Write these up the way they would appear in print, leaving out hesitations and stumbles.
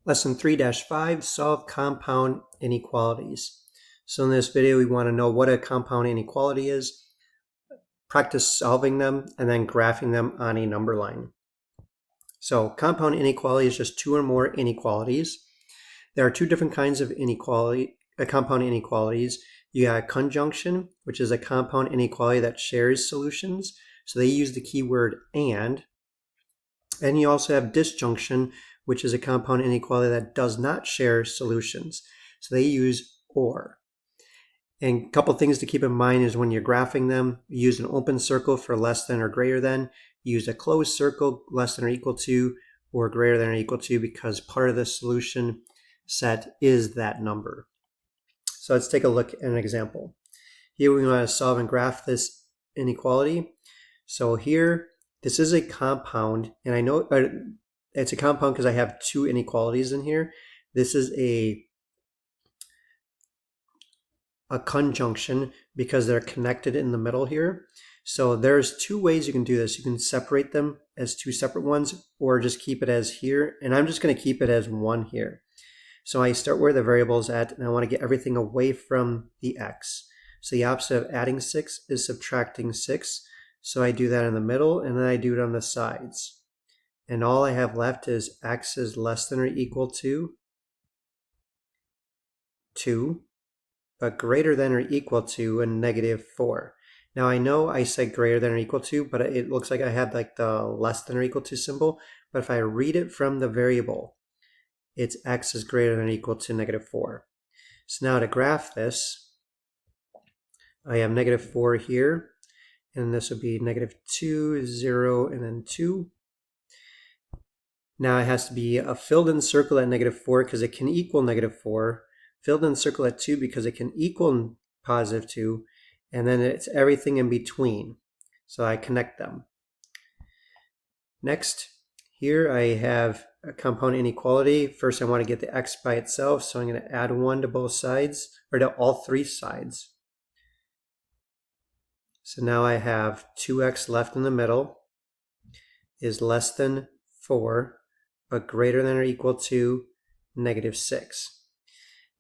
Lesson 3-5, solve compound inequalities. So in this video, we want to know what a compound inequality is, practice solving them, and then graphing them on a number line. So compound inequality is just two or more inequalities. There are two different kinds of compound inequalities. You got conjunction, which is a compound inequality that shares solutions. So they use the keyword and you also have disjunction, which is a compound inequality that does not share solutions. So they use or. And a couple things to keep in mind is when you're graphing them, you use an open circle for less than or greater than. You use a closed circle, less than or equal to, or greater than or equal to, because part of the solution set is that number. So let's take a look at an example. Here we want to solve and graph this inequality. So here, this is a compound, and I know it's a compound because I have two inequalities in here. This is a conjunction because they're connected in the middle here. So there's two ways you can do this. You can separate them as two separate ones, or just keep it as here. And I'm just going to keep it as one here. So I start where the variable is at, and I want to get everything away from the x. So the opposite of adding 6 is subtracting 6. So I do that in the middle, and then I do it on the sides. And all I have left is x is less than or equal to 2, but greater than or equal to a negative 4. Now I know I said greater than or equal to, but it looks like I had like the less than or equal to symbol. But if I read it from the variable, it's x is greater than or equal to negative 4. So now to graph this, I have negative 4 here, and this would be negative 2, 0, and then 2. Now it has to be a filled in circle at negative 4 because it can equal negative 4, filled in circle at 2 because it can equal positive 2, and then it's everything in between. So I connect them. Next, here I have a compound inequality. First I want to get the x by itself, so I'm going to add 1 to both sides, or to all three sides. So now I have 2x left in the middle is less than 4, but greater than or equal to negative 6.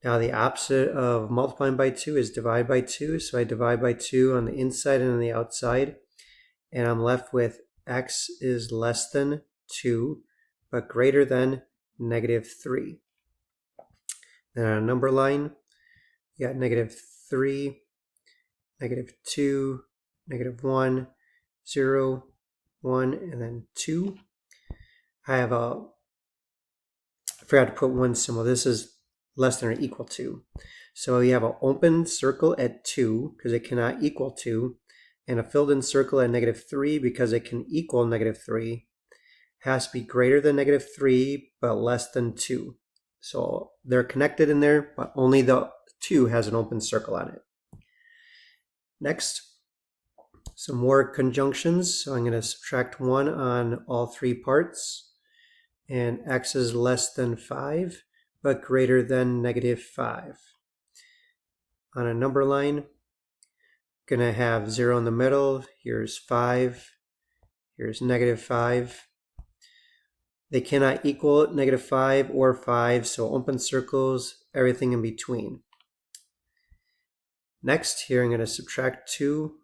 Now the opposite of multiplying by 2 is divide by 2. So I divide by 2 on the inside and on the outside. And I'm left with x is less than 2, but greater than negative 3. Then on a number line, you got negative 3, negative 2, negative 1, 0, 1, and then 2. I forgot to put one symbol. This is less than or equal to. So we have an open circle at 2 because it cannot equal 2, and a filled in circle at negative 3 because it can equal negative 3. Has to be greater than negative 3 but less than 2. So they're connected in there, but only the 2 has an open circle on it. Next, some more conjunctions. So I'm going to subtract 1 on all three parts, and x is less than 5 but greater than negative 5. On a number line, going to have 0 in the middle. Here's 5. Here's negative 5. They cannot equal negative 5 or 5, so open circles, everything in between. Next, here I'm going to subtract 2.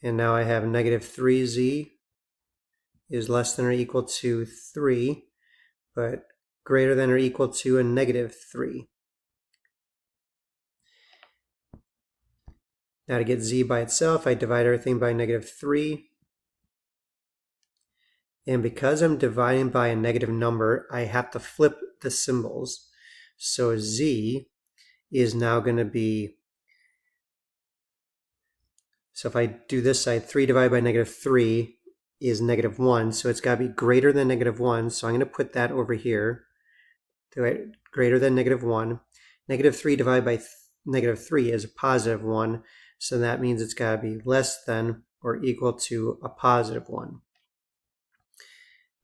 And now I have negative 3z is less than or equal to 3, but greater than or equal to a negative 3. Now to get z by itself, I divide everything by negative 3. And because I'm dividing by a negative number, I have to flip the symbols. So z is now going to be, so if I do this side, 3 divided by negative 3 is negative 1. So it's got to be greater than negative 1. So I'm going to put that over here. Greater than negative 1. Negative 3 divided by negative 3 is a positive 1. So that means it's got to be less than or equal to a positive 1.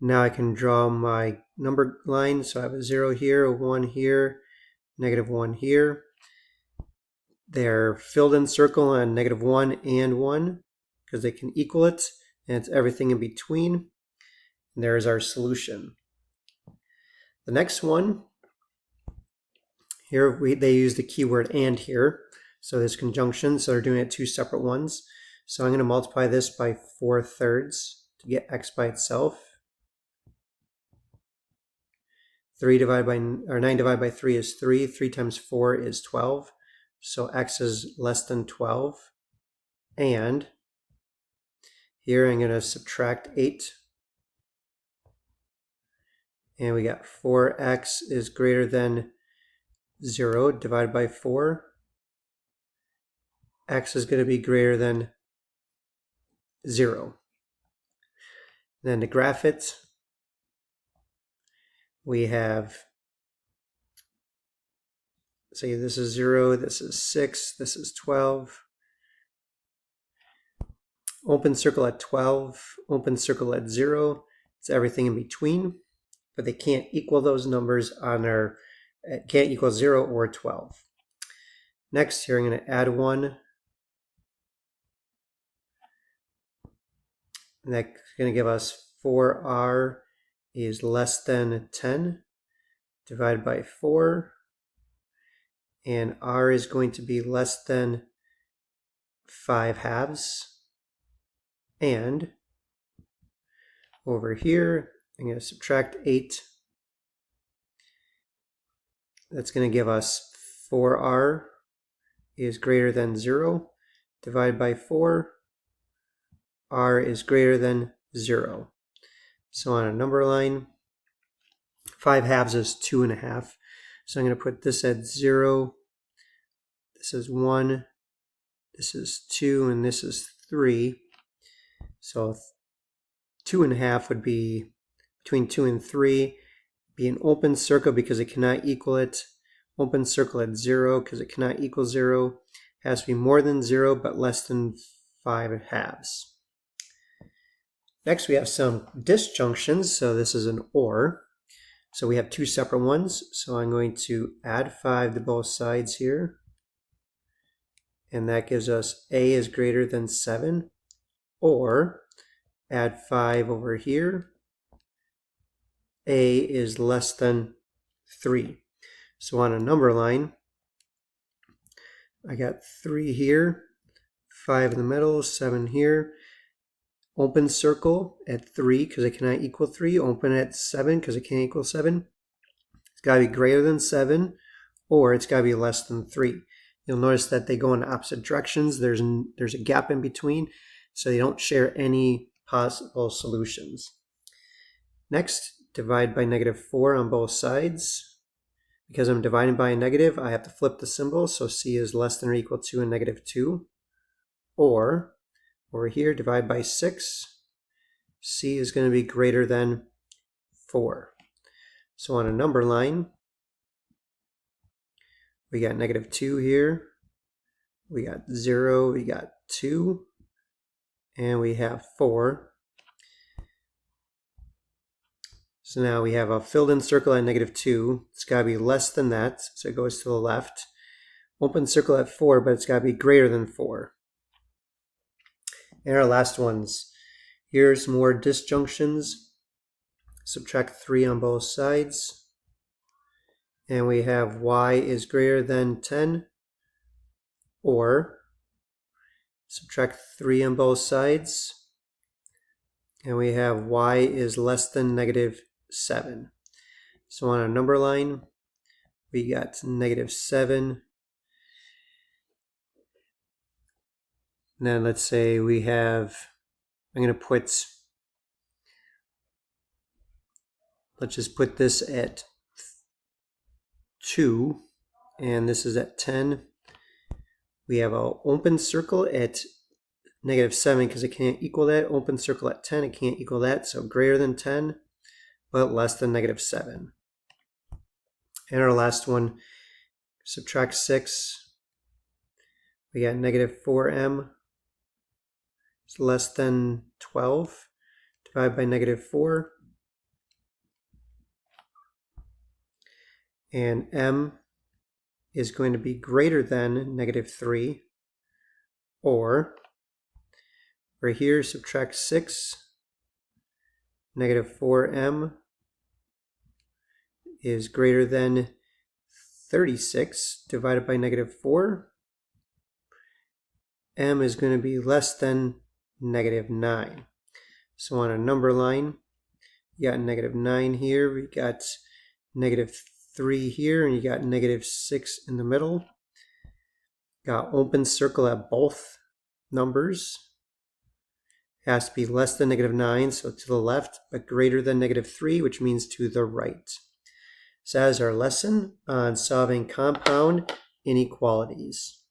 Now I can draw my number line. So I have a 0 here, a 1 here, negative 1 here. They're filled in circle on negative 1 and 1 because they can equal it, and it's everything in between. And there's our solution. The next one, here they use the keyword and here. So there's conjunction, so they're doing it two separate ones. So I'm going to multiply this by 4/3 to get x by itself. 9 divided by 3 is 3. 3 times 4 is 12. So x is less than 12. And here I'm going to subtract 8. And we got 4x is greater than 0 divided by 4. X is going to be greater than 0. Then to graph it, we have, say this is 0, this is 6, this is 12. Open circle at 12, open circle at 0. It's everything in between, but they can't equal those numbers on our, it can't equal 0 or 12. Next here I'm going to add 1. And that's going to give us 4r is less than 10 divided by 4. And r is going to be less than 5/2. And over here, I'm going to subtract 8. That's going to give us 4r is greater than 0 divided by 4. R is greater than 0. So on a number line, 5/2 is 2.5. So I'm going to put this at 0. This is 1. This is 2, and this is 3. So 2.5 would be between 2 and 3. Be an open circle because it cannot equal it. Open circle at 0 because it cannot equal 0. It has to be more than 0 but less than 5/2. Next we have some disjunctions. So this is an or. So we have two separate ones. So I'm going to add 5 to both sides here. And that gives us a is greater than 7. Or add 5 over here. A is less than 3. So on a number line, I got 3 here, 5 in the middle, 7 here. Open circle at 3 because it cannot equal 3. Open at 7 because it can't equal 7. It's got to be greater than 7 or it's got to be less than 3. You'll notice that they go in opposite directions. There's a gap in between, so they don't share any possible solutions. Next, divide by -4 on both sides. Because I'm dividing by a negative, I have to flip the symbol, so c is less than or equal to a -2. Or over here, divide by 6. C is going to be greater than 4. So on a number line, we got -2 here. We got 0, we got 2, and we have 4. So now we have a filled in circle at -2. It's got to be less than that, so it goes to the left. Open circle at 4, but it's got to be greater than 4. And our last ones. Here's more disjunctions. Subtract 3 on both sides. And we have y is greater than 10. Or subtract 3 on both sides. And we have y is less than -7. So on a number line, we got -7. And then let's say we have, let's just put this at 2, and this is at 10. We have an open circle at -7 because it can't equal that. Open circle at 10, it can't equal that, so greater than 10, but less than -7. And our last one, subtract 6. We got -4m. It's less than 12. Divide by -4. And m is going to be greater than -3. Or, right here, subtract 6. negative 4m is greater than 36 divided by negative 4. M is going to be less than negative 9. So on a number line, you got negative 9 here, we got negative 3 here, and you got negative 6 in the middle. Got open circle at both numbers. It has to be less than negative 9, so to the left, but greater than negative 3, which means to the right. So that is our lesson on solving compound inequalities.